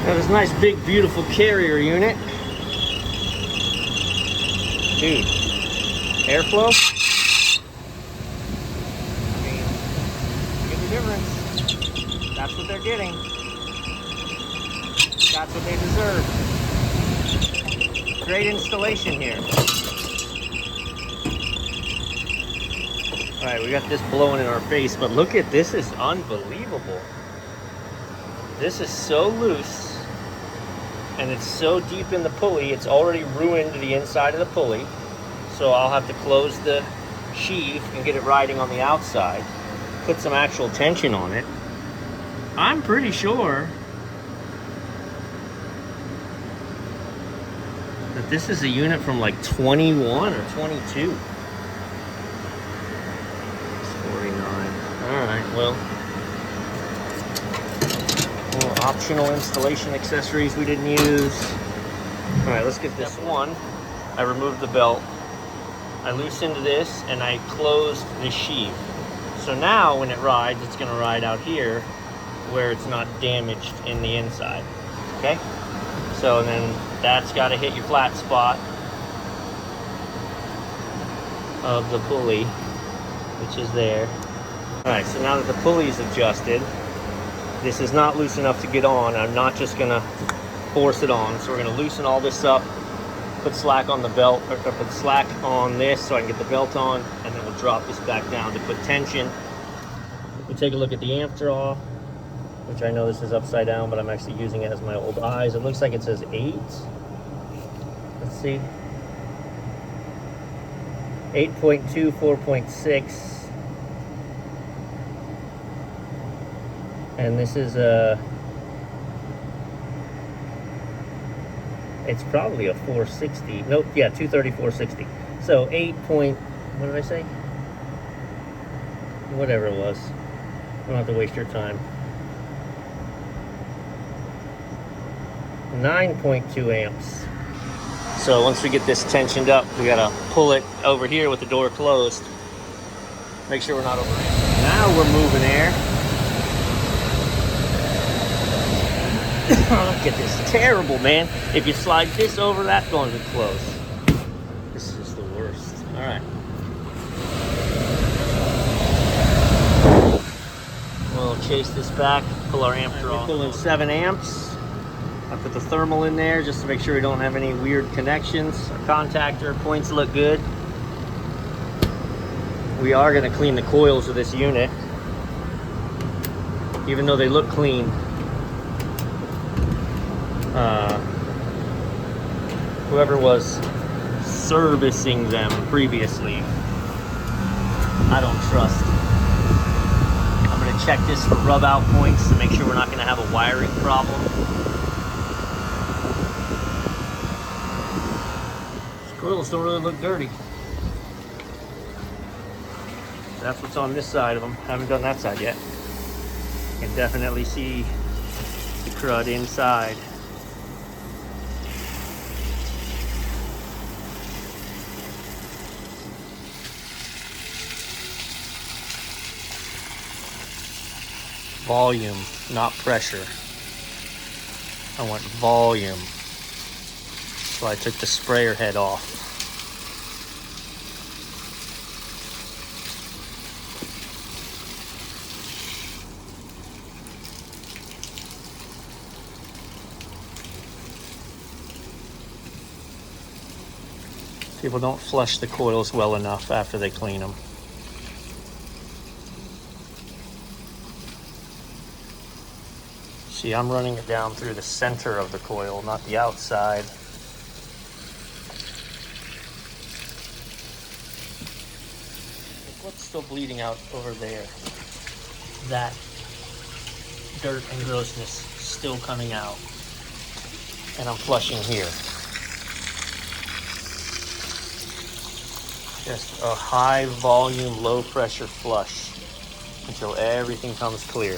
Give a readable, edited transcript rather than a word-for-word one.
Got this nice big beautiful carrier unit. Dude, airflow? I mean, look at the difference. That's what they're getting. That's what they deserve. Great installation here. All right, we got this blowing in our face, but look at this, is unbelievable. This is so loose, and it's so deep in the pulley, it's already ruined the inside of the pulley. So I'll have to close the sheave and get it riding on the outside, put some actual tension on it. I'm pretty sure that this is a unit from like 21 or 22. It's 49. All right, well, little optional installation accessories we didn't use. All right, let's get this one. I removed the belt. I loosened this and I closed the sheave. So now when it rides, it's gonna ride out here where it's not damaged in the inside, okay? So then that's gotta hit your flat spot of the pulley, which is there. All right, so now that the pulley is adjusted, this is not loose enough to get on. I'm not just gonna force it on. So we're gonna loosen all this up, put slack on the belt, or put slack on this so I can get the belt on, and then we'll drop this back down to put tension. We take a look at the amp draw, which I know this is upside down, but I'm actually using it as my old eyes. It looks like it says 8. Let's see. 8.2, 4.6. And this is it's probably a 460. Nope, yeah, 230, 460. So 8 point, what did I say? Whatever it was. I don't have to waste your time. 9.2 amps. So once we get this tensioned up, we gotta pull it over here with the door closed. Make sure we're not over it. Now we're moving air. Look at this, terrible, man. If you slide this over, that's going to be close. This is the worst. All right. We'll chase this back, pull our amp draw. We're pulling 7 amps. I put the thermal in there just to make sure we don't have any weird connections. Our contactor points look good. We are going to clean the coils of this unit, even though they look clean. Whoever was servicing them previously, I don't trust. I'm going to check this for rub out points to make sure we're not going to have a wiring problem. These coils don't really look dirty. That's what's on this side of them. Haven't done that side yet. You can definitely see the crud inside. Volume, not pressure. I want volume. So I took the sprayer head off. People don't flush the coils well enough after they clean them. See, I'm running it down through the center of the coil, not the outside. What's still bleeding out over there? That dirt and grossness still coming out. And I'm flushing here. Just a high volume, low pressure flush until everything comes clear.